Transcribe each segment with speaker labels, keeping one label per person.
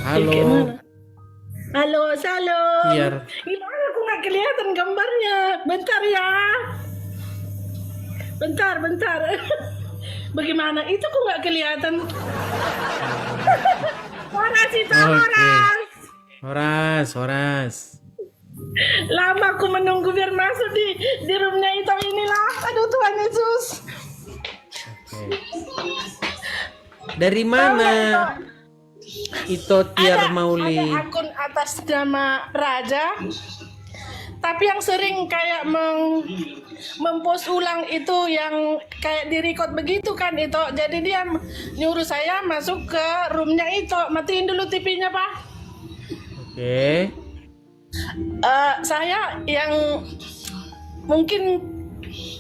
Speaker 1: Ya kayak
Speaker 2: Halo,
Speaker 1: mana? Halo, Salam.
Speaker 2: Tiar.
Speaker 1: Gimana aku nggak kelihatan gambarnya? Bentar ya. Bentar, bentar. Bagaimana? Itu kok nggak kelihatan? Horas itu
Speaker 2: Oke.
Speaker 1: Horas.
Speaker 2: Horas, Horas.
Speaker 1: Lama aku menunggu biar masuk di roomnya itu inilah. Aduh Tuhan Yesus.
Speaker 2: Oke. Dari
Speaker 1: Tahu
Speaker 2: mana
Speaker 1: nggak itu?
Speaker 2: Ito Tiar
Speaker 1: Ada
Speaker 2: Mauli?
Speaker 1: akun atas nama Raja. Tapi yang sering kayak mempost ulang itu yang kayak di record begitu kan itu. Jadi dia nyuruh saya masuk ke roomnya itu. Matiin dulu TV-nya Pak.
Speaker 2: Oke.
Speaker 1: Saya yang mungkin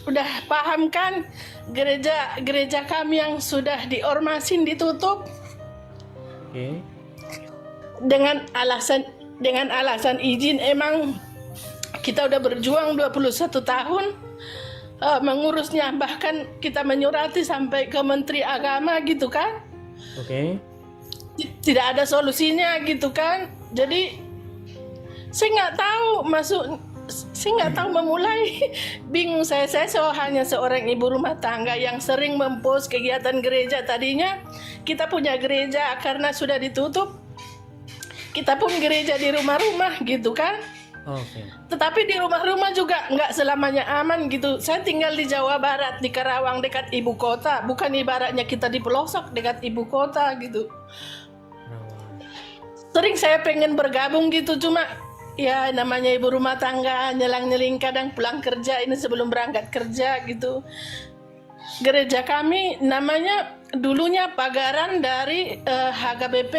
Speaker 1: udah paham kan gereja kami yang sudah diormasin ditutup
Speaker 2: Oke.
Speaker 1: dengan alasan izin. Emang kita udah berjuang 21 tahun mengurusnya, bahkan kita menyurati sampai ke Menteri Agama gitu kan.
Speaker 2: Oke.
Speaker 1: Tidak ada solusinya gitu kan. Jadi saya nggak tahu saya nggak tahu memulai. Bingung saya hanya seorang ibu rumah tangga yang sering mempost kegiatan gereja. Tadinya kita punya gereja, karena sudah ditutup kita pun gereja di rumah-rumah gitu kan.
Speaker 2: Oke.
Speaker 1: Tetapi di rumah-rumah juga nggak selamanya aman gitu. Saya tinggal di Jawa Barat, di Karawang, dekat ibu kota. Bukan ibaratnya kita di pelosok dekat ibu kota gitu. Sering saya pengen bergabung gitu, cuma ya namanya ibu rumah tangga, nyelang-nyeling kadang pulang kerja ini sebelum berangkat kerja gitu. Gereja kami namanya dulunya Pagaran dari HKBP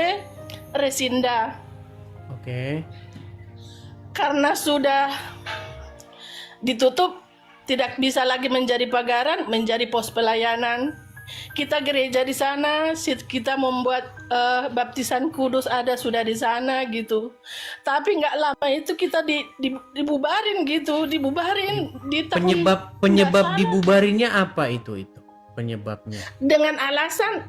Speaker 1: Resinda.
Speaker 2: Oke.
Speaker 1: Karena sudah ditutup, tidak bisa lagi menjadi pagaran, menjadi pos pelayanan. Kita gereja di sana, kita membuat baptisan kudus ada sudah di sana gitu. Tapi nggak lama itu kita dibubarin gitu, dibubarin di tahun
Speaker 2: Penyebab
Speaker 1: sana
Speaker 2: dibubarinnya apa itu? Penyebabnya.
Speaker 1: dengan alasan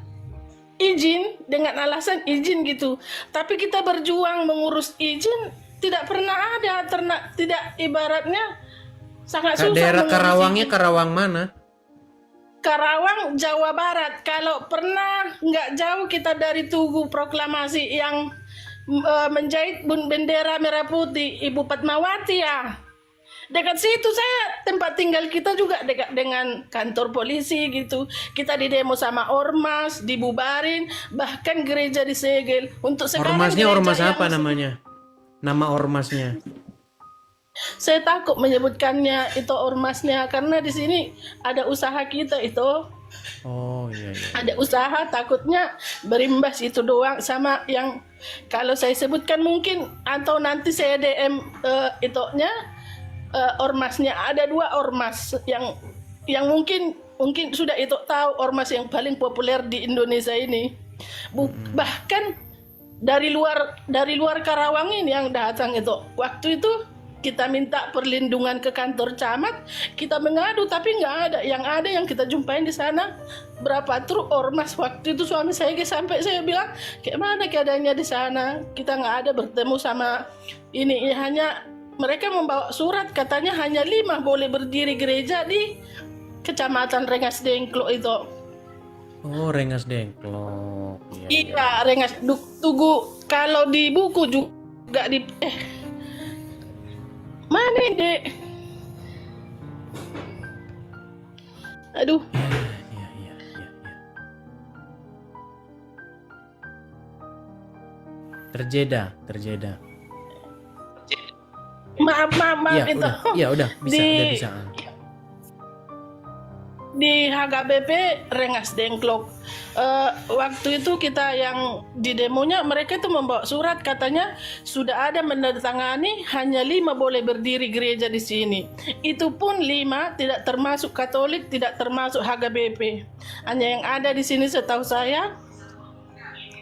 Speaker 1: izin gitu. Tapi kita berjuang mengurus izin tidak pernah ada, tidak, ibaratnya sangat susah
Speaker 2: Daerah
Speaker 1: mengurus
Speaker 2: Karawangnya
Speaker 1: izin.
Speaker 2: Karawang mana?
Speaker 1: Karawang, Jawa Barat. Kalau pernah nggak jauh kita dari Tugu Proklamasi yang menjahit bendera merah putih, Ibu Fatmawati ya. Dekat situ saya, tempat tinggal kita juga dekat dengan kantor polisi gitu. Kita didemo sama ormas, dibubarin, bahkan gereja disegel. Untuk sekarang
Speaker 2: Ormasnya
Speaker 1: gereja
Speaker 2: ormas
Speaker 1: yang
Speaker 2: apa namanya? Nama ormasnya.
Speaker 1: saya takut menyebutkannya itu ormasnya, karena di sini ada usaha kita itu.
Speaker 2: Oh iya iya.
Speaker 1: Ada usaha, takutnya berimbas itu doang sama yang kalau saya sebutkan mungkin, atau nanti saya DM itunya ormasnya. Ada dua ormas yang mungkin sudah itu tahu, ormas yang paling populer di Indonesia ini. Bahkan dari luar Karawang ini yang datang itu. Waktu itu kita minta perlindungan ke kantor camat, kita mengadu tapi nggak ada. Yang ada yang kita jumpain di sana berapa truk ormas. Waktu itu suami saya sampai saya bilang, kayak mana keadaannya di sana? Kita nggak ada bertemu sama ini. Ya, hanya mereka membawa surat katanya hanya 5 boleh berdiri gereja di Kecamatan Rengas Dengklok itu.
Speaker 2: Oh, Rengas Dengklok. Iya, iya.
Speaker 1: Iya, Rengas Tugu. Kalau di buku juga di mana Dek? Aduh,
Speaker 2: Iya, iya, iya, iya. Terjeda.
Speaker 1: maaf
Speaker 2: Iya,
Speaker 1: itu.
Speaker 2: udah bisa,
Speaker 1: Di
Speaker 2: udah bisa.
Speaker 1: di HKBP Rengas Dengklok. Waktu itu kita yang di demonya, mereka itu membawa surat katanya sudah ada menandatangani hanya 5 boleh berdiri gereja di sini. Itu pun 5 tidak termasuk Katolik, tidak termasuk HKBP. Hanya yang ada di sini setahu saya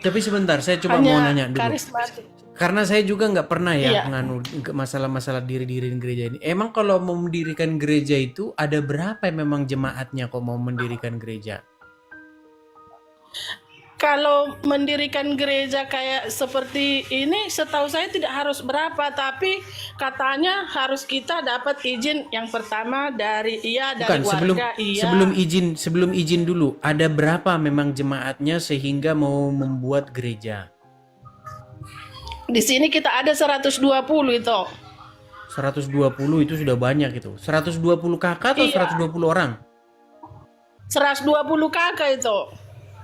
Speaker 2: Tapi sebentar, saya coba mau
Speaker 1: hanya
Speaker 2: nanya dulu.
Speaker 1: karismatik.
Speaker 2: Karena saya juga nggak pernah ya
Speaker 1: Iya.
Speaker 2: nganu masalah-masalah diri-diriin gereja ini. Emang kalau mau mendirikan gereja itu ada berapa memang jemaatnya kok mau mendirikan gereja?
Speaker 1: kalau mendirikan gereja kayak seperti ini, setahu saya tidak harus berapa, tapi katanya harus kita dapat izin yang pertama dari
Speaker 2: Bukan,
Speaker 1: warga,
Speaker 2: sebelum izin dulu, ada berapa memang jemaatnya sehingga mau membuat gereja?
Speaker 1: Di sini kita ada 120 itu.
Speaker 2: 120 itu sudah banyak itu. 120 kakak atau
Speaker 1: Iya.
Speaker 2: 120 orang?
Speaker 1: 120 kakak itu.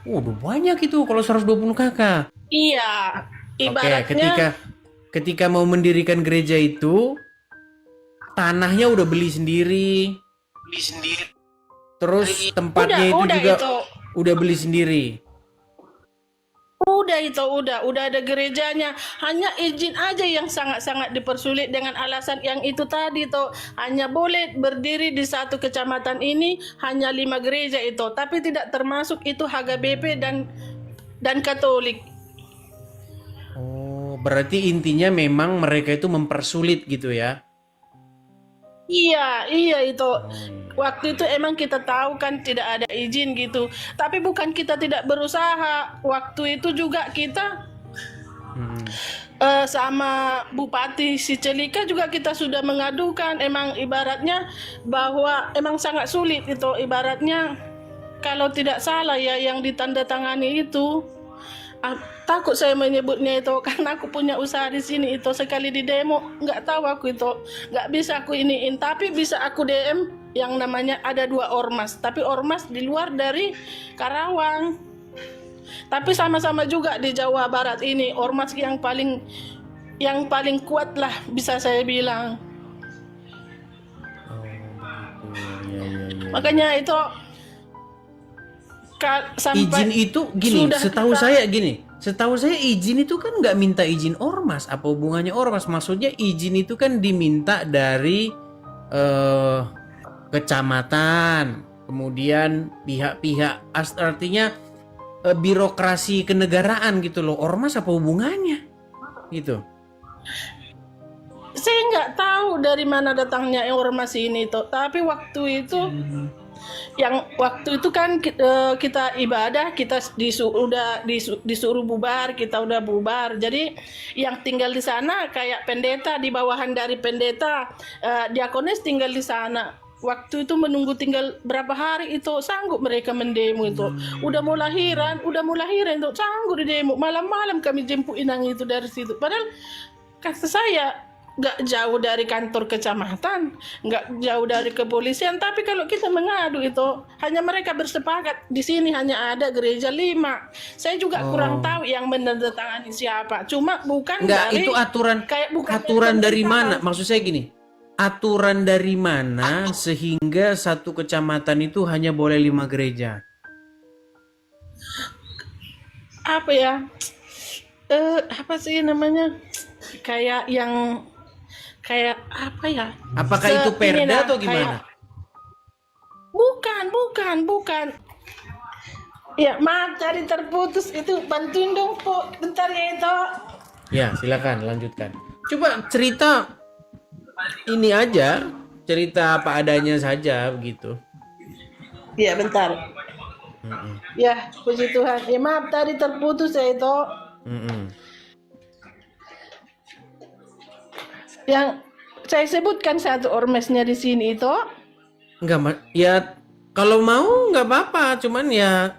Speaker 2: Udah banyak itu kalau 120 kakak.
Speaker 1: Iya,
Speaker 2: Oke,
Speaker 1: ibaratnya
Speaker 2: ketika mau mendirikan gereja itu tanahnya udah beli sendiri. Terus tempatnya itu
Speaker 1: udah
Speaker 2: juga
Speaker 1: itu.
Speaker 2: udah beli sendiri.
Speaker 1: Udah ada gerejanya. Hanya izin aja yang sangat-sangat dipersulit dengan alasan yang itu tadi tuh. Hanya boleh berdiri di satu kecamatan ini hanya 5 gereja itu, tapi tidak termasuk itu HKBP dan Katolik.
Speaker 2: Oh, berarti intinya memang mereka itu mempersulit gitu ya?
Speaker 1: Iya itu.
Speaker 2: Oh, iya.
Speaker 1: Waktu itu emang kita tahu kan tidak ada izin gitu. Tapi bukan kita tidak berusaha. Waktu itu juga kita
Speaker 2: Hmm.
Speaker 1: sama Bupati Sicilika juga kita sudah mengadukan. Emang ibaratnya bahwa emang sangat sulit itu. Ibaratnya kalau tidak salah ya yang ditandatangani itu, takut saya menyebutnya itu karena aku punya usaha di sini itu, sekali di demo nggak tahu aku itu, nggak bisa aku iniin, tapi bisa aku DM yang namanya ada 2 ormas, tapi ormas di luar dari Karawang, tapi sama-sama juga di Jawa Barat ini ormas yang paling kuat lah bisa saya bilang.
Speaker 2: Oh, begitu. Ya.
Speaker 1: Makanya itu sampai
Speaker 2: Izin itu gini,
Speaker 1: sudah
Speaker 2: setahu saya izin itu kan nggak minta izin ormas. Apa hubungannya ormas? Maksudnya izin itu kan diminta dari kecamatan, kemudian pihak-pihak, artinya birokrasi kenegaraan gitu loh. Ormas apa hubungannya? Gitu.
Speaker 1: saya nggak tahu dari mana datangnya ormas ini tuh, tapi waktu itu kan kita ibadah, kita disuruh bubar, kita udah bubar. Jadi yang tinggal di sana kayak pendeta, di bawahan dari pendeta, diakonis tinggal di sana. Waktu itu menunggu tinggal berapa hari itu sanggup mereka mendemo itu. Udah mau lahiran itu sanggup di demo. Malam-malam kami jemput inang itu dari situ. Padahal kata saya nggak jauh dari kantor kecamatan, nggak jauh dari kepolisian, tapi kalau kita mengadu itu hanya mereka bersepakat di sini hanya ada gereja 5. Saya juga kurang tahu yang menandatangani siapa, cuma bukan
Speaker 2: Enggak,
Speaker 1: dari
Speaker 2: itu
Speaker 1: bukan
Speaker 2: aturan dari
Speaker 1: pemerintah.
Speaker 2: mana? Maksud saya gini, aturan dari mana sehingga satu kecamatan itu hanya boleh 5 gereja?
Speaker 1: Apa ya? Apa sih namanya? Kayak apa ya?
Speaker 2: Apakah itu perda
Speaker 1: Inilah,
Speaker 2: atau gimana?
Speaker 1: Bukan. Ya, maaf tadi terputus itu, bantuin dong, Po. Bentar ya itu.
Speaker 2: Ya, silakan lanjutkan. Coba cerita ini aja, cerita apa adanya saja begitu.
Speaker 1: Ya, bentar. Ya, puji Tuhan. Ya, maaf tadi terputus ya itu. Yang saya sebutkan satu ormasnya di sini itu.
Speaker 2: Enggak, ya kalau mau nggak apa-apa, cuman ya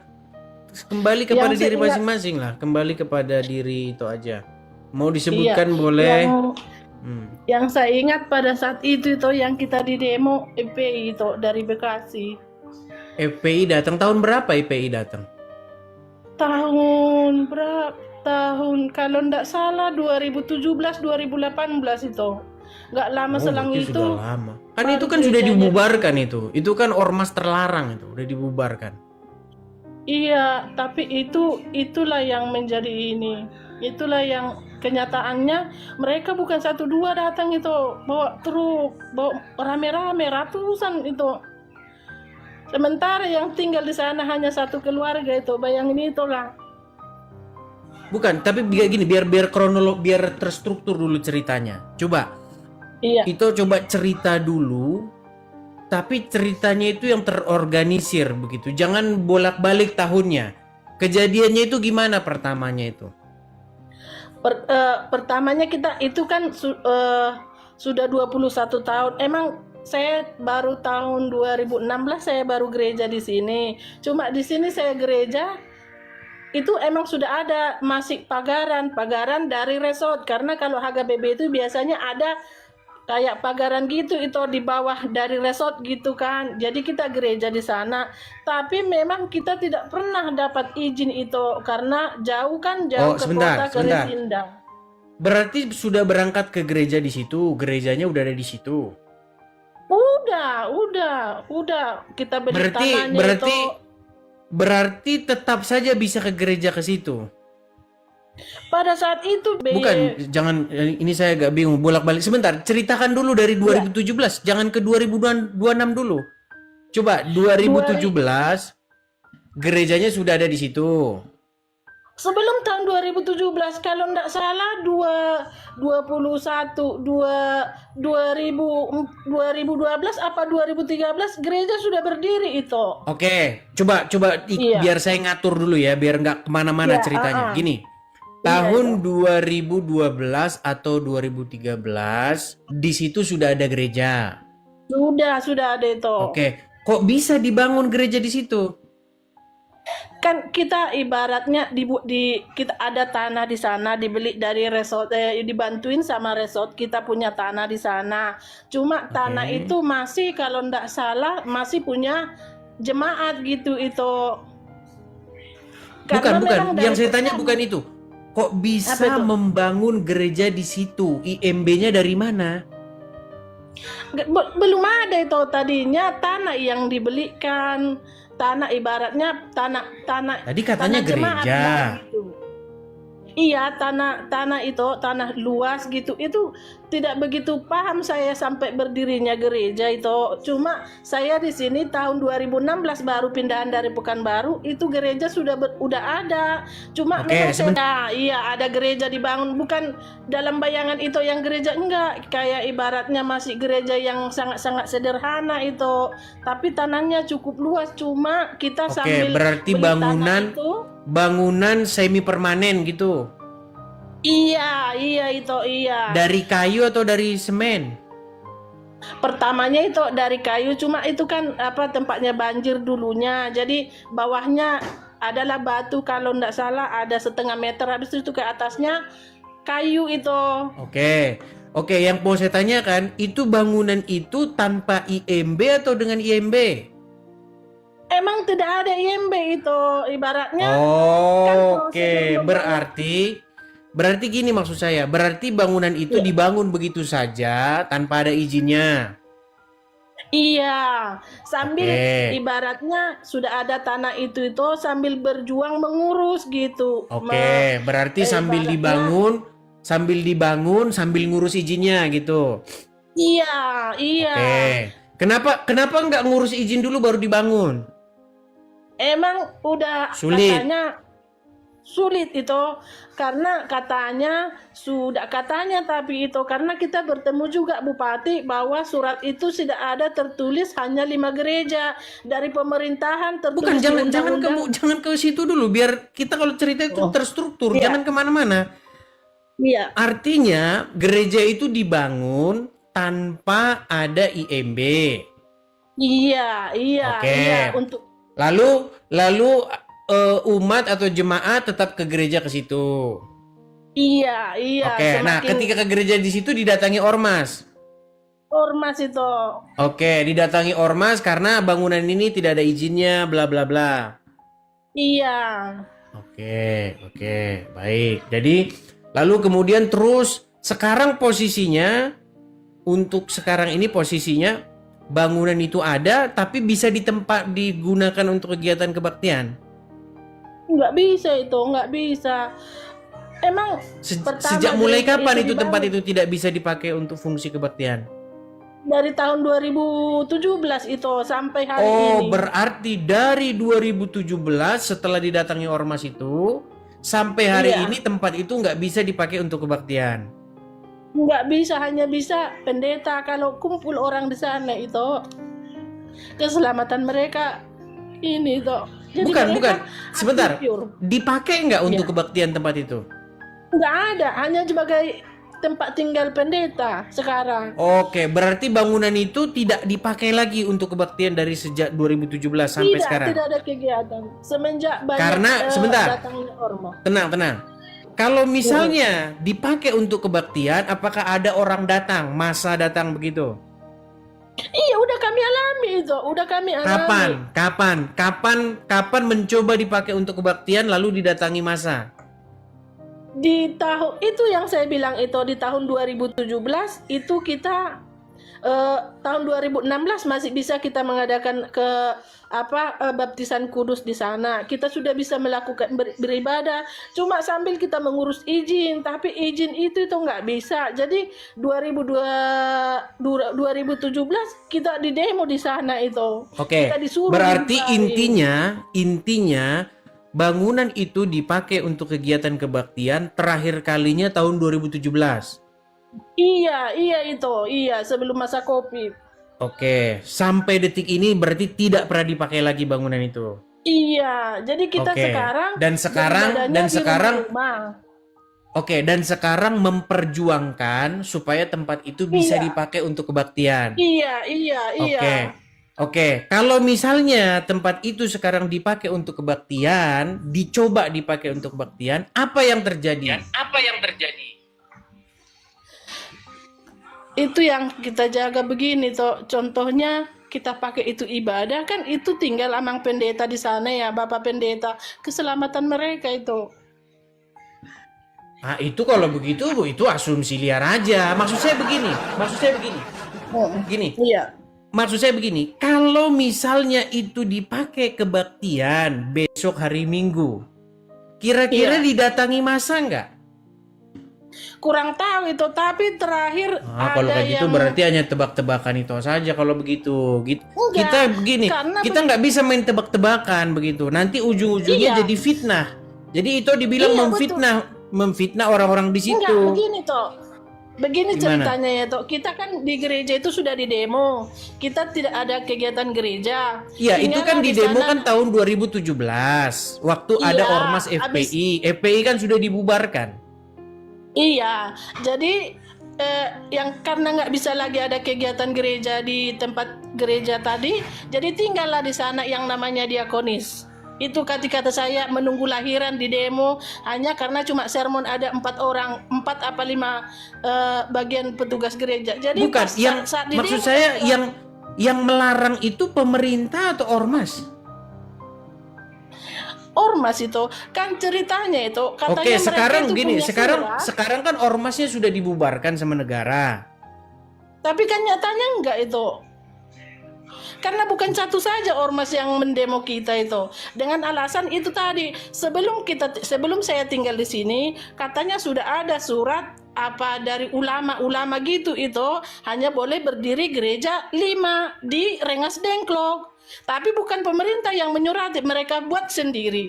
Speaker 2: kembali kepada
Speaker 1: Yang
Speaker 2: diri
Speaker 1: seingat-
Speaker 2: masing-masing lah, kembali kepada diri itu aja. Mau disebutkan
Speaker 1: Iya,
Speaker 2: boleh.
Speaker 1: Yang saya ingat pada saat itu yang kita di demo FPI itu dari Bekasi.
Speaker 2: FPI datang tahun berapa FPI datang?
Speaker 1: Tahun kalau ndak salah 2017 2018 itu. Nggak lama selang
Speaker 2: berarti
Speaker 1: itu.
Speaker 2: sudah lama. Kan
Speaker 1: baru
Speaker 2: itu kan sudah
Speaker 1: gerejanya.
Speaker 2: dibubarkan itu. Itu kan ormas terlarang itu, udah dibubarkan.
Speaker 1: Iya, tapi itulah yang menjadi ini. Itulah yang kenyataannya mereka bukan 1-2 datang itu, bawa truk, bawa rame-rame ratusan itu. Sementara yang tinggal di sana hanya satu keluarga itu, bayangin itulah.
Speaker 2: Bukan, tapi biar biar terstruktur dulu ceritanya. Coba.
Speaker 1: Iya.
Speaker 2: Itu coba cerita dulu. Tapi ceritanya itu yang terorganisir begitu. Jangan bolak-balik tahunnya. Kejadiannya itu gimana pertamanya itu?
Speaker 1: Pertamanya kita itu kan sudah 21 tahun. Emang saya baru tahun 2016 saya baru gereja di sini. Cuma di sini saya gereja itu emang sudah ada masih pagaran dari resort, karena kalau HGBB itu biasanya ada kayak pagaran gitu itu di bawah dari resort gitu kan. Jadi kita gereja di sana. Tapi memang kita tidak pernah dapat izin itu karena jauh kan, jauh ke kota ke Resindang.
Speaker 2: Berarti sudah berangkat ke gereja di situ, gerejanya udah ada di situ.
Speaker 1: Udah kita beli tanahnya itu.
Speaker 2: Berarti tetap saja bisa ke gereja ke situ.
Speaker 1: Pada saat itu
Speaker 2: Bukan, jangan, ini saya agak bingung, bolak-balik sebentar. Ceritakan dulu dari 2017, jangan ke 2026 dulu. Coba 2017 gerejanya sudah ada di situ.
Speaker 1: Sebelum tahun 2017 kalau enggak salah 2012 apa 2013 gereja sudah berdiri itu.
Speaker 2: Oke, coba biar saya ngatur dulu ya, biar nggak kemana-mana ceritanya. Gini, tahun 2012 atau 2013 di situ sudah ada gereja.
Speaker 1: Sudah ada itu.
Speaker 2: Oke, kok bisa dibangun gereja di situ?
Speaker 1: Kan kita ibaratnya kita ada tanah di sana, dibeli dari resort, dibantuin sama resort, kita punya tanah di sana. Cuma tanah itu masih kalau ndak salah masih punya jemaat gitu itu.
Speaker 2: Bukan. Yang saya tanya bukan itu. Kok bisa membangun gereja di situ? IMB-nya dari mana?
Speaker 1: Belum ada itu, tadinya tanah yang dibelikan. Tanah ibaratnya tanah
Speaker 2: tadi katanya
Speaker 1: tanah
Speaker 2: gereja
Speaker 1: gitu. Iya, tanah itu tanah luas gitu. Itu tidak begitu paham saya sampai berdirinya gereja itu. Cuma saya di sini tahun 2016 baru pindahan dari Pekanbaru, itu gereja udah ada. Cuma memang iya ada gereja dibangun, bukan dalam bayangan itu yang gereja, enggak, kayak ibaratnya masih gereja yang sangat-sangat sederhana itu. Tapi tanahnya cukup luas, cuma kita sambil
Speaker 2: berarti bangunan semi permanen gitu.
Speaker 1: Iya itu.
Speaker 2: Dari kayu atau dari semen?
Speaker 1: Pertamanya itu dari kayu, cuma itu kan tempatnya banjir dulunya. Jadi bawahnya adalah batu, kalau nggak salah ada setengah meter, habis itu ke atasnya kayu itu.
Speaker 2: Oke, yang mau saya tanyakan, itu bangunan itu tanpa IMB atau dengan IMB?
Speaker 1: Emang tidak ada IMB itu, ibaratnya.
Speaker 2: Berarti gini maksud saya, berarti bangunan itu dibangun begitu saja tanpa ada izinnya.
Speaker 1: Iya, sambil ibaratnya sudah ada tanah itu sambil berjuang mengurus gitu.
Speaker 2: Berarti sambil dibangun sambil ngurus izinnya gitu.
Speaker 1: Iya.
Speaker 2: Kenapa nggak ngurus izin dulu baru dibangun?
Speaker 1: Emang udah katanya sulit itu, karena tapi itu karena kita bertemu juga Bupati bahwa surat itu tidak ada tertulis, hanya 5 gereja dari pemerintahan tertulis.
Speaker 2: Bukan, jangan ke situ dulu, biar kita kalau cerita itu terstruktur, jangan kemana-mana.
Speaker 1: Iya.
Speaker 2: Artinya gereja itu dibangun tanpa ada IMB.
Speaker 1: Iya. Untuk
Speaker 2: lalu umat atau jemaat tetap ke gereja ke situ.
Speaker 1: Iya.
Speaker 2: Nah, ketika ke gereja di situ didatangi ormas.
Speaker 1: Ormas itu.
Speaker 2: Didatangi ormas karena bangunan ini tidak ada izinnya, bla bla bla.
Speaker 1: Iya.
Speaker 2: Baik. Jadi lalu kemudian terus sekarang posisinya bangunan itu ada tapi bisa digunakan untuk kegiatan kebaktian.
Speaker 1: Nggak bisa. Emang
Speaker 2: sejak mulai kapan itu tempat itu tidak bisa dipakai untuk fungsi kebaktian?
Speaker 1: Dari tahun 2017 itu sampai hari ini.
Speaker 2: Berarti dari 2017 setelah didatangi ormas itu sampai hari ini tempat itu nggak bisa dipakai untuk kebaktian?
Speaker 1: Nggak bisa, hanya bisa pendeta kalau kumpul orang di sana itu. Keselamatan mereka ini Jadi
Speaker 2: Bukan.
Speaker 1: mereka
Speaker 2: Sebentar.
Speaker 1: pure.
Speaker 2: Dipakai nggak untuk
Speaker 1: Iya.
Speaker 2: kebaktian tempat itu?
Speaker 1: Nggak ada, hanya sebagai tempat tinggal pendeta sekarang.
Speaker 2: Oke, berarti bangunan itu tidak dipakai lagi untuk kebaktian dari sejak 2017 sampai sekarang.
Speaker 1: Tidak ada kegiatan semenjak banyak
Speaker 2: Karena sebentar.
Speaker 1: datangnya ormas.
Speaker 2: Tenang. Kalau misalnya dipakai untuk kebaktian, apakah ada orang datang, masa datang begitu?
Speaker 1: Iya, udah kami alami itu, udah kami alami.
Speaker 2: Kapan mencoba dipakai untuk kebaktian lalu didatangi masa?
Speaker 1: Di tahun itu yang saya bilang itu di tahun 2017 itu kita tahun 2016 masih bisa kita mengadakan baptisan kudus di sana. Kita sudah bisa melakukan beribadah, cuma sambil kita mengurus izin, tapi izin itu nggak bisa. Jadi 2017 kita di demo di sana itu.
Speaker 2: Oke.
Speaker 1: Kita disuruh
Speaker 2: Berarti
Speaker 1: dibubarin.
Speaker 2: intinya bangunan itu dipakai untuk kegiatan kebaktian terakhir kalinya tahun 2017.
Speaker 1: Iya itu, sebelum masa Covid.
Speaker 2: Oke, sampai detik ini berarti tidak pernah dipakai lagi bangunan itu.
Speaker 1: Iya, jadi kita
Speaker 2: Oke. Dan sekarang memperjuangkan supaya tempat itu bisa
Speaker 1: Iya.
Speaker 2: dipakai untuk kebaktian.
Speaker 1: Iya.
Speaker 2: Oke. Kalau misalnya tempat itu sekarang dipakai untuk kebaktian, dicoba dipakai untuk kebaktian, apa yang terjadi?
Speaker 1: Itu yang kita jaga begini toh. Contohnya kita pakai itu ibadah kan itu tinggal amang pendeta di sana ya, Bapak pendeta. Keselamatan mereka itu.
Speaker 2: Ah, itu kalau begitu itu asumsi liar aja. Maksud saya begini. Gini.
Speaker 1: Iya.
Speaker 2: Maksud saya begini, kalau misalnya itu dipakai kebaktian besok hari Minggu, kira-kira
Speaker 1: Iya.
Speaker 2: didatangi masa nggak?
Speaker 1: Kurang tahu itu, tapi terakhir
Speaker 2: Kalau
Speaker 1: ada
Speaker 2: kayak gitu
Speaker 1: yang
Speaker 2: berarti hanya tebak-tebakan itu saja kalau begitu.
Speaker 1: Enggak,
Speaker 2: Kita begini,
Speaker 1: karena
Speaker 2: kita nggak bisa main tebak-tebakan begitu. Nanti ujung-ujungnya
Speaker 1: Iya.
Speaker 2: jadi fitnah. Jadi itu dibilang
Speaker 1: Iya,
Speaker 2: memfitnah orang-orang di situ.
Speaker 1: enggak begini toh. Begini
Speaker 2: Gimana?
Speaker 1: ceritanya ya toh. Kita kan di gereja itu sudah di demo. Kita tidak ada kegiatan gereja.
Speaker 2: Iya, itu kan di demo
Speaker 1: sana-
Speaker 2: kan tahun 2017. Waktu ada
Speaker 1: Iya,
Speaker 2: ormas FPI. FPI kan sudah dibubarkan.
Speaker 1: Iya, jadi yang karena nggak bisa lagi ada kegiatan gereja di tempat gereja tadi, jadi tinggallah di sana yang namanya diakonis. Itu kata saya menunggu lahiran di demo hanya karena cuma sermon ada 4 orang, 4 apa 5 bagian petugas gereja. Jadi
Speaker 2: Bukan,
Speaker 1: pas
Speaker 2: yang
Speaker 1: saat di
Speaker 2: maksud
Speaker 1: demo,
Speaker 2: saya yang melarang itu pemerintah atau ormas?
Speaker 1: ormas itu kan ceritanya itu katanya
Speaker 2: Oke,
Speaker 1: mereka
Speaker 2: sekarang
Speaker 1: itu
Speaker 2: gini,
Speaker 1: punya
Speaker 2: sekarang
Speaker 1: surat,
Speaker 2: sekarang kan ormasnya sudah dibubarkan sama negara.
Speaker 1: tapi kan nyatanya enggak itu. Karena bukan satu saja ormas yang mendemo kita itu. Dengan alasan itu tadi, sebelum saya tinggal di sini, katanya sudah ada surat apa dari ulama-ulama gitu itu hanya boleh berdiri gereja 5 di Rengas Dengklok. Tapi bukan pemerintah yang menyurati, mereka buat sendiri.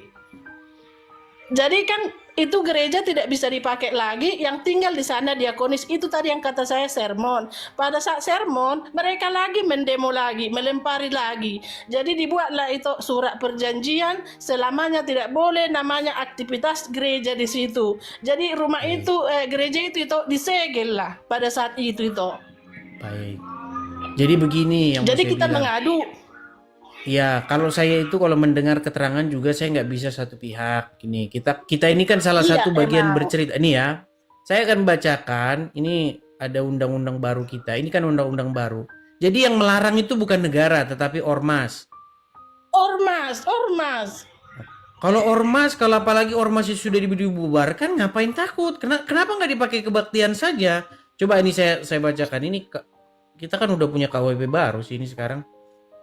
Speaker 1: Jadi kan itu gereja tidak bisa dipakai lagi, yang tinggal di sana diakonis. Itu tadi yang kata saya sermon. Pada saat sermon mereka lagi mendemo lagi, melempari lagi. Jadi dibuatlah itu surat perjanjian selamanya tidak boleh namanya aktivitas gereja di situ. Jadi rumah itu gereja itu disegel lah pada saat itu.
Speaker 2: Baik. Jadi begini yang
Speaker 1: Jadi
Speaker 2: mau saya
Speaker 1: kita
Speaker 2: bilang.
Speaker 1: mengadu.
Speaker 2: Ya, kalau saya itu kalau mendengar keterangan juga saya nggak bisa satu pihak. Gini, kita ini kan salah
Speaker 1: Iya,
Speaker 2: satu bagian
Speaker 1: emang.
Speaker 2: bercerita. Ini ya, saya akan bacakan. Ini ada undang-undang baru kita. Ini kan undang-undang baru. Jadi yang melarang itu bukan negara, tetapi ormas.
Speaker 1: Ormas.
Speaker 2: Kalau ormas, kalau apalagi ormasnya sudah dibubarkan, ngapain takut? Kenapa nggak dipakai kebaktian saja? Coba ini saya bacakan. Ini kita kan udah punya KUHP baru sih ini sekarang.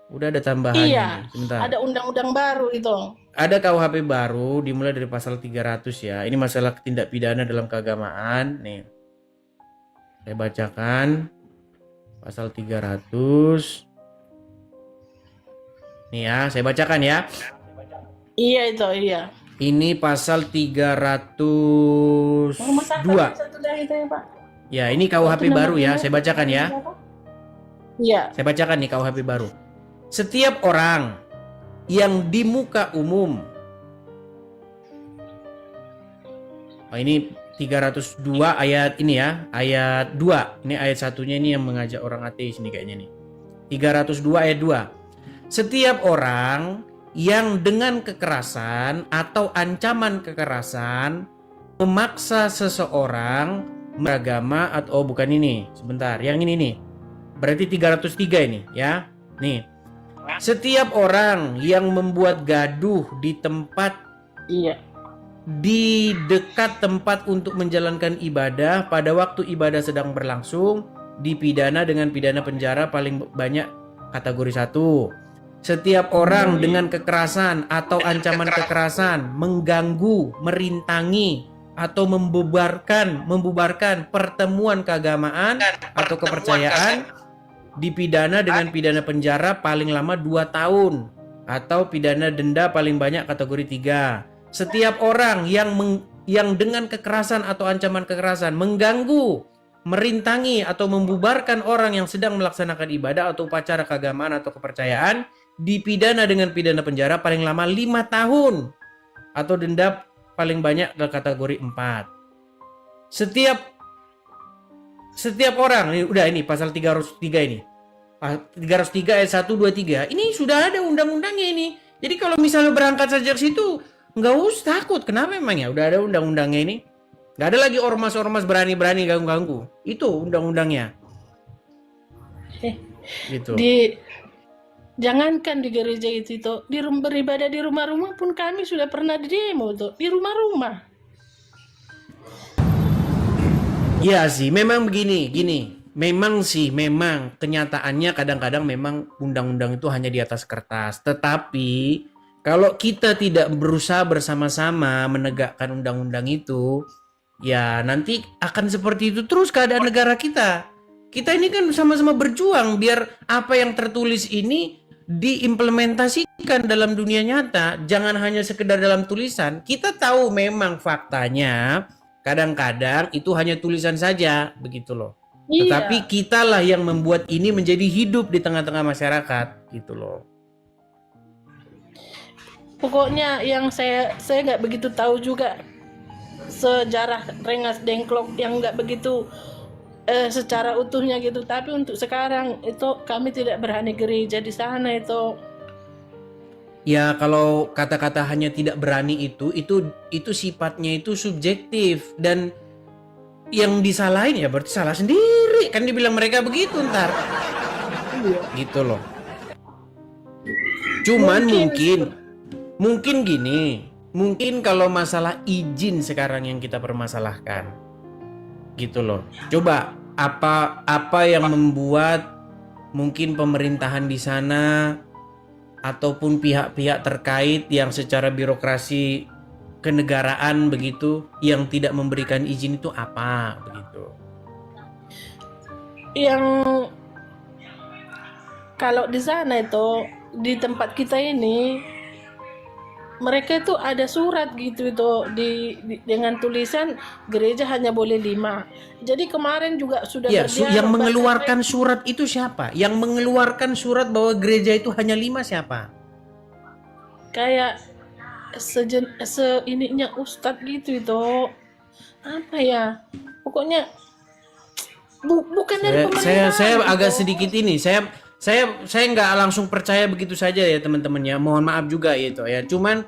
Speaker 2: Udah ada tambahannya.
Speaker 1: Iya,
Speaker 2: nih. Sebentar.
Speaker 1: ada undang-undang baru itu.
Speaker 2: Ada KUHP baru dimulai dari pasal 300 ya. Ini masalah tindak pidana dalam keagamaan. Nih. Saya bacakan pasal 300. Nih ya, saya bacakan ya.
Speaker 1: Iya itu, iya.
Speaker 2: Ini pasal 302.
Speaker 1: Satu lagi itu ya, Pak.
Speaker 2: Ya, ini KUHP
Speaker 1: Itu
Speaker 2: baru ya.
Speaker 1: namanya
Speaker 2: Saya bacakan ya.
Speaker 1: Iya.
Speaker 2: Saya bacakan nih KUHP baru. Setiap orang yang di muka umum. Oh, ini 302 ayat ini ya, ayat 2. Ini ayat satunya ini yang mengajak orang ateis ini kayaknya nih. 302 ayat 2. Setiap orang yang dengan kekerasan atau ancaman kekerasan memaksa seseorang beragama atau bukan ini. Sebentar, yang ini nih. Berarti 303 ini ya. Nih. Setiap orang yang membuat gaduh di tempat di dekat tempat untuk menjalankan ibadah pada waktu ibadah sedang berlangsung dipidana dengan pidana penjara paling banyak kategori 1. Setiap orang dengan kekerasan atau ancaman kekerasan mengganggu, merintangi atau membubarkan pertemuan keagamaan atau kepercayaan dipidana dengan pidana penjara paling lama 2 tahun atau pidana denda paling banyak kategori 3. Setiap orang yang dengan kekerasan atau ancaman kekerasan mengganggu, merintangi atau membubarkan orang yang sedang melaksanakan ibadah atau upacara keagamaan atau kepercayaan dipidana dengan pidana penjara paling lama 5 tahun atau denda paling banyak dalam kategori 4. Setiap orang, ini udah ini pasal 303 ini. 303 ayat 1, 2, 3. Ini sudah ada undang-undangnya ini. Jadi kalau misalnya berangkat saja ke situ, nggak usah takut. Kenapa emangnya? Udah ada undang-undangnya ini. Nggak ada lagi ormas-ormas berani-berani ganggu-ganggu. Itu undang-undangnya. Gitu.
Speaker 1: Jangankan di gereja itu, di beribadah di rumah-rumah pun kami sudah pernah di demo tuh, di rumah-rumah.
Speaker 2: Ya sih, memang begini, memang kenyataannya kadang-kadang memang undang-undang itu hanya di atas kertas. Tetapi kalau kita tidak berusaha bersama-sama menegakkan undang-undang itu, ya nanti akan seperti itu terus keadaan negara kita. Kita ini kan sama-sama berjuang biar apa yang tertulis ini diimplementasikan dalam dunia nyata, jangan hanya sekedar dalam tulisan. Kita tahu memang faktanya kadang-kadang itu hanya tulisan saja, begitu loh.
Speaker 1: Iya.
Speaker 2: Tetapi kitalah yang membuat ini menjadi hidup di tengah-tengah masyarakat, gitu loh.
Speaker 1: Pokoknya yang saya nggak begitu tahu juga sejarah Rengas Dengklok yang nggak begitu secara utuhnya gitu. Tapi untuk sekarang itu kami tidak berani gereja di sana itu.
Speaker 2: Ya kalau kata-kata hanya tidak berani itu sifatnya itu subjektif dan yang disalahin ya berarti salah sendiri kan dibilang mereka begitu ntar. Gitu loh. Cuman mungkin gini, mungkin kalau masalah izin sekarang yang kita permasalahkan, gitu loh. Coba apa yang membuat mungkin pemerintahan di sana ataupun pihak-pihak terkait yang secara birokrasi kenegaraan begitu yang tidak memberikan izin itu apa begitu?
Speaker 1: Yang kalau di sana itu di tempat kita ini mereka itu ada surat gitu itu dengan tulisan gereja hanya boleh 5. Jadi kemarin juga sudah
Speaker 2: yang mengeluarkan surat itu siapa? Yang mengeluarkan surat bahwa gereja itu hanya 5 siapa?
Speaker 1: Kayak ininya ustadz gitu itu. Apa ya? Pokoknya bukan dari pemerintah.
Speaker 2: Saya agak sedikit ini. Saya nggak langsung percaya begitu saja ya teman-teman ya. Mohon maaf juga itu ya. Cuman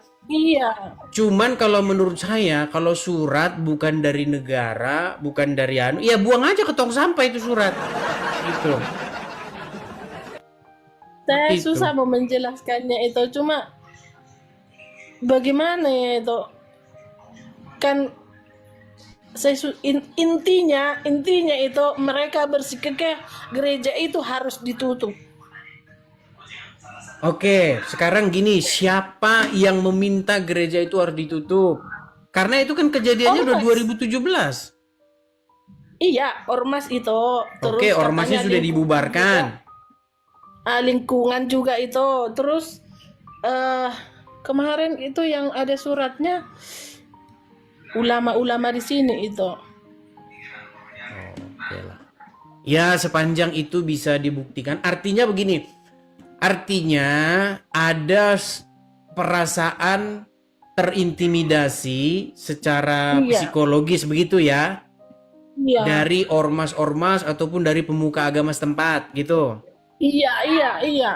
Speaker 2: kalau menurut saya kalau surat bukan dari negara, bukan dari ya buang aja ke tong sampah itu surat. Gitu.
Speaker 1: Saya susah mau menjelaskannya itu, cuma bagaimana ya itu? Kan intinya itu mereka bersikap gereja itu harus ditutup.
Speaker 2: Oke, sekarang gini, siapa yang meminta gereja itu harus ditutup? Karena itu kan kejadiannya udah 2017.
Speaker 1: Iya, ormas itu. Terus
Speaker 2: Oke, ormasnya sudah dibubarkan.
Speaker 1: Lingkungan juga itu. Terus kemarin itu yang ada suratnya ulama-ulama di sini itu.
Speaker 2: Ya, sepanjang itu bisa dibuktikan. Artinya begini, Artinya ada perasaan terintimidasi secara
Speaker 1: Iya,
Speaker 2: psikologis begitu ya,
Speaker 1: iya,
Speaker 2: dari ormas-ormas ataupun dari pemuka agama setempat gitu.
Speaker 1: iya, iya, iya.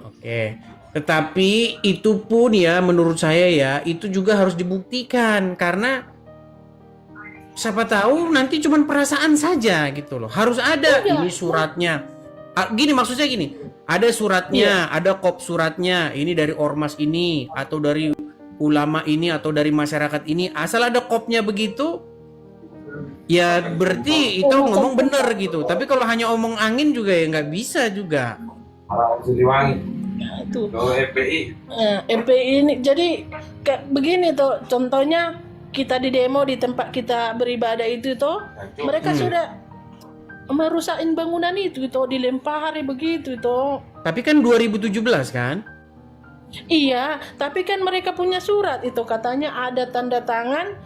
Speaker 2: Oke. Tetapi itu pun ya menurut saya ya itu juga harus dibuktikan karena siapa tahu nanti cuman perasaan saja gitu loh. Harus ada ini
Speaker 1: Enggak.
Speaker 2: suratnya. Gini maksudnya gini, ada suratnya, ada kop suratnya, ini dari ormas ini atau dari ulama ini atau dari masyarakat ini. Asal ada kopnya begitu, ya berarti itu ngomong bener gitu. Tapi kalau hanya omong angin juga ya nggak bisa juga.
Speaker 3: Siliwangi.
Speaker 1: Nah, itu.
Speaker 3: Kalau FPI.
Speaker 1: MPI ini jadi kayak begini tuh contohnya kita di demo di tempat kita beribadah itu tuh mereka sudah merusakin bangunan itu dilempari begitu itu.
Speaker 2: Tapi kan 2017 kan?
Speaker 1: Iya, tapi kan mereka punya surat itu katanya ada tanda tangan.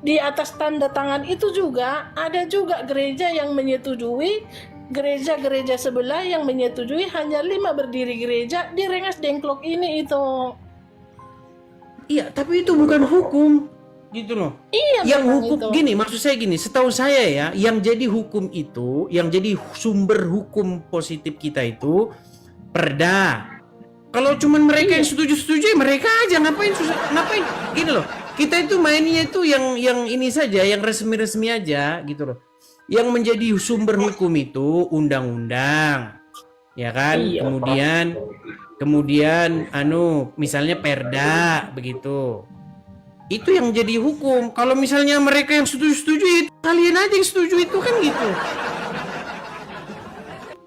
Speaker 1: Di atas tanda tangan itu juga ada juga gereja yang menyetujui, gereja-gereja sebelah yang menyetujui, hanya 5 berdiri gereja di Rengas Dengklok ini itu.
Speaker 2: Iya, tapi itu bukan hukum gitu loh.
Speaker 1: Iya,
Speaker 2: Yang
Speaker 1: memang
Speaker 2: hukum
Speaker 1: itu.
Speaker 2: gini, maksud saya gini, setahu saya ya, yang jadi hukum itu, yang jadi sumber hukum positif kita itu perda. Kalau cuman mereka yang setuju-setuju, ya mereka aja ngapain susah, ngapain gini loh. Kita itu mainnya itu yang ini saja, yang resmi-resmi aja gitu loh. Yang menjadi sumber hukum itu undang-undang. Ya kan?
Speaker 1: Iya.
Speaker 2: Kemudian misalnya perda begitu. Itu yang jadi hukum. Kalau misalnya mereka yang setuju-setuju itu kalian aja yang setuju itu kan gitu.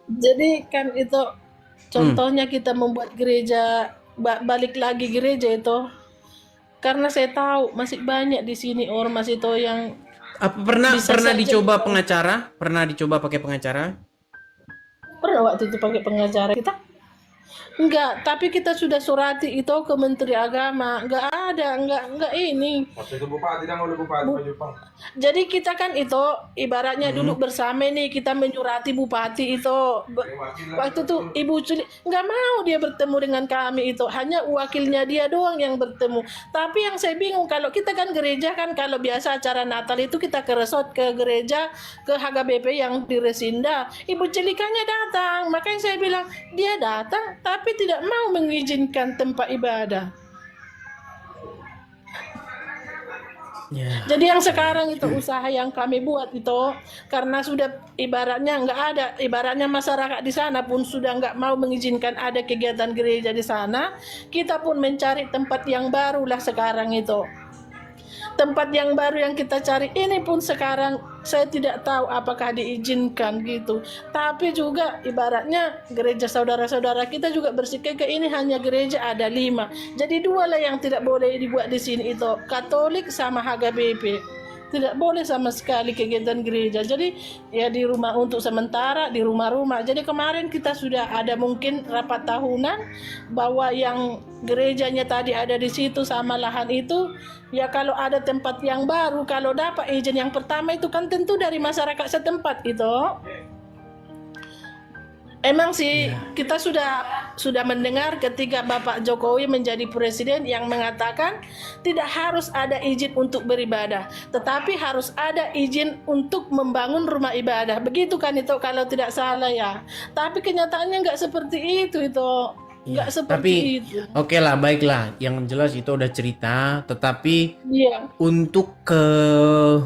Speaker 1: Jadi kan itu contohnya kita membuat gereja balik lagi gereja itu karena saya tahu masih banyak di sini ormas itu yang
Speaker 2: Apa pernah
Speaker 1: Bisa saja
Speaker 2: dicoba pengacara? Pernah dicoba pakai pengacara?
Speaker 1: pernah waktu itu pakai pengacara kita. Enggak, tapi kita sudah surati itu ke Menteri Agama. Enggak ada, enggak ini.
Speaker 3: Waktu itu bupati dan oleh bupati Pak Jepang.
Speaker 1: Jadi kita kan itu ibaratnya duduk bersama nih kita menyurati bupati itu. Waktu itu Ibu Culi nggak mau dia bertemu dengan kami itu, hanya wakilnya dia doang yang bertemu. Tapi yang saya bingung kalau kita kan gereja kan kalau biasa acara Natal itu kita ke resort ke gereja ke HKBP yang di Resinda. Ibu Celikanya datang, makanya saya bilang dia datang tapi tidak mau mengizinkan tempat ibadah.
Speaker 2: Ya.
Speaker 1: Jadi yang sekarang itu usaha yang kami buat itu karena sudah ibaratnya nggak ada, ibaratnya masyarakat di sana pun sudah nggak mau mengizinkan ada kegiatan gereja di sana, kita pun mencari tempat yang baru lah sekarang itu. Tempat yang baru yang kita cari ini pun sekarang saya tidak tahu apakah diizinkan gitu. Tapi juga ibaratnya gereja saudara-saudara kita juga bersikap ini hanya gereja ada 5. Jadi 2 lah yang tidak boleh dibuat di sini itu Katolik sama HKBP. Tidak boleh sama sekali kegiatan gereja. Jadi ya di rumah untuk sementara di rumah-rumah. Jadi kemarin kita sudah ada mungkin rapat tahunan bahwa yang gerejanya tadi ada di situ sama lahan itu ya kalau ada tempat yang baru kalau dapat izin yang pertama itu kan tentu dari masyarakat setempat itu. Emang sih kita sudah mendengar ketika Bapak Jokowi menjadi presiden yang mengatakan tidak harus ada izin untuk beribadah, tetapi harus ada izin untuk membangun rumah ibadah. Begitu kan itu kalau tidak salah ya. Tapi kenyataannya nggak seperti itu nggak seperti
Speaker 2: Tapi
Speaker 1: itu.
Speaker 2: oke lah, baiklah. Yang jelas itu udah cerita, tetapi
Speaker 1: Iya,
Speaker 2: untuk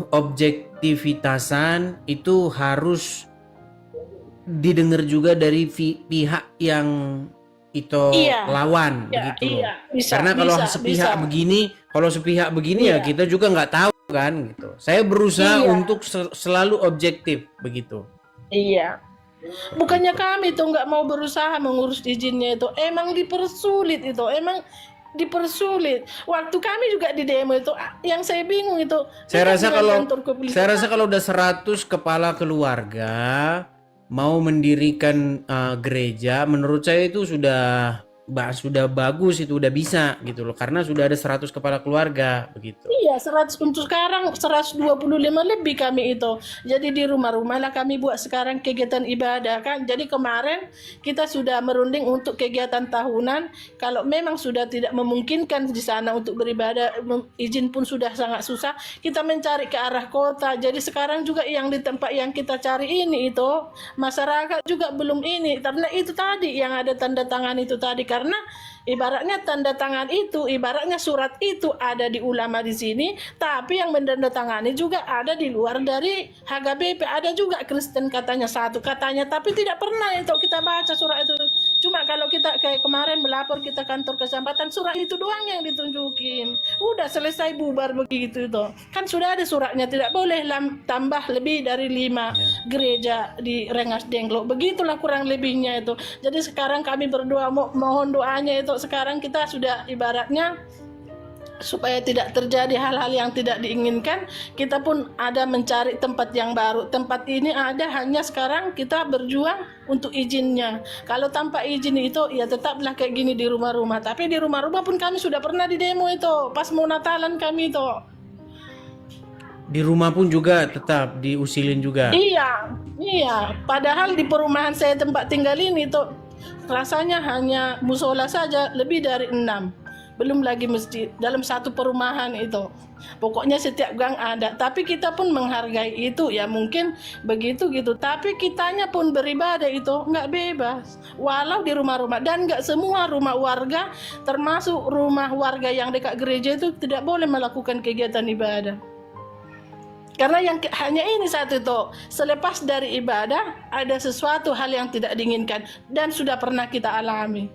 Speaker 2: objektivitasan itu harus didengar juga dari pihak yang itu
Speaker 1: Iya.
Speaker 2: lawan
Speaker 1: iya,
Speaker 2: begitu loh.
Speaker 1: iya, bisa.
Speaker 2: Karena kalau
Speaker 1: bisa,
Speaker 2: sepihak
Speaker 1: bisa.
Speaker 2: begini, ya
Speaker 1: Iya.
Speaker 2: kita juga nggak tahu kan gitu. Saya berusaha
Speaker 1: Iya.
Speaker 2: untuk selalu objektif begitu.
Speaker 1: Iya. Bukannya kami tuh nggak mau berusaha mengurus izinnya itu, emang dipersulit itu, emang dipersulit. Waktu kami juga di demo itu, yang saya bingung itu.
Speaker 2: Saya
Speaker 1: kita
Speaker 2: rasa
Speaker 1: dengan
Speaker 2: kalau
Speaker 1: kantor kepolisian.
Speaker 2: udah 100 kepala keluarga mau mendirikan gereja, menurut saya itu sudah sudah bagus, itu udah bisa gitu loh, karena sudah ada 100 kepala keluarga begitu.
Speaker 1: Iya, 100 untuk sekarang 125 lebih kami itu. Jadi di rumah-rumah lah kami buat sekarang kegiatan ibadah kan. Jadi kemarin kita sudah merunding untuk kegiatan tahunan. Kalau memang sudah tidak memungkinkan di sana untuk beribadah, izin pun sudah sangat susah, kita mencari ke arah kota. Jadi sekarang juga yang di tempat yang kita cari ini itu masyarakat juga belum ini, karena itu tadi yang ada tanda tangan itu tadi, karena ibaratnya tanda tangan itu, ibaratnya surat itu ada di ulama di sini, tapi yang menandatangani juga ada di luar dari HKBP, ada juga Kristen katanya satu katanya, tapi tidak pernah itu kita baca surat itu. Cuma kalau kita kayak kemarin melapor kita kantor kecamatan, surat itu doang yang ditunjukin, udah selesai bubar begitu itu. Kan sudah ada suratnya, tidak boleh tambah lebih dari 5 gereja di Rengas Dengklok, begitulah kurang lebihnya itu. Jadi sekarang kami berdoa, mohon doanya itu. Sekarang kita sudah ibaratnya supaya tidak terjadi hal-hal yang tidak diinginkan, kita pun ada mencari tempat yang baru. Tempat ini ada, hanya sekarang kita berjuang untuk izinnya. Kalau tanpa izin itu ya tetaplah kayak gini di rumah-rumah. Tapi di rumah-rumah pun kami sudah pernah di demo itu pas mau Natalan kami itu.
Speaker 2: Di rumah pun juga tetap diusilin juga.
Speaker 1: Iya. Padahal di perumahan saya tempat tinggal ini tuh rasanya hanya musola saja lebih dari 6. Belum lagi masjid dalam satu perumahan itu. Pokoknya setiap gang ada. Tapi kita pun menghargai itu, ya mungkin begitu gitu. Tapi kitanya pun beribadah itu nggak bebas. Walau di rumah-rumah, dan nggak semua rumah warga, termasuk rumah warga yang dekat gereja itu tidak boleh melakukan kegiatan ibadah. Karena yang hanya ini satu itu, selepas dari ibadah ada sesuatu hal yang tidak diinginkan dan sudah pernah kita alami.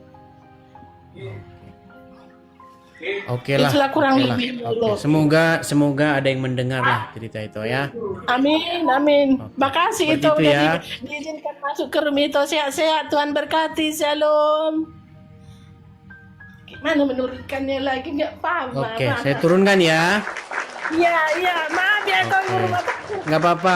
Speaker 2: Oke lah.
Speaker 1: Itulah kurang
Speaker 2: Oke lah.
Speaker 1: lebih.
Speaker 2: Oke. Semoga ada yang mendengar lah cerita itu ya.
Speaker 1: Amin.
Speaker 2: Oke.
Speaker 1: Makasih
Speaker 2: Seperti
Speaker 1: itu
Speaker 2: itu
Speaker 1: udah
Speaker 2: ya.
Speaker 1: diizinkan masuk ke room itu. Sehat-sehat, Tuhan berkati. Shalom. Gimana menurunkannya lagi, nggak paham.
Speaker 2: Oke, saya turunkan ya.
Speaker 1: Iya, maaf ya, kalau
Speaker 2: Oke.
Speaker 1: rumah.
Speaker 2: Nggak apa-apa.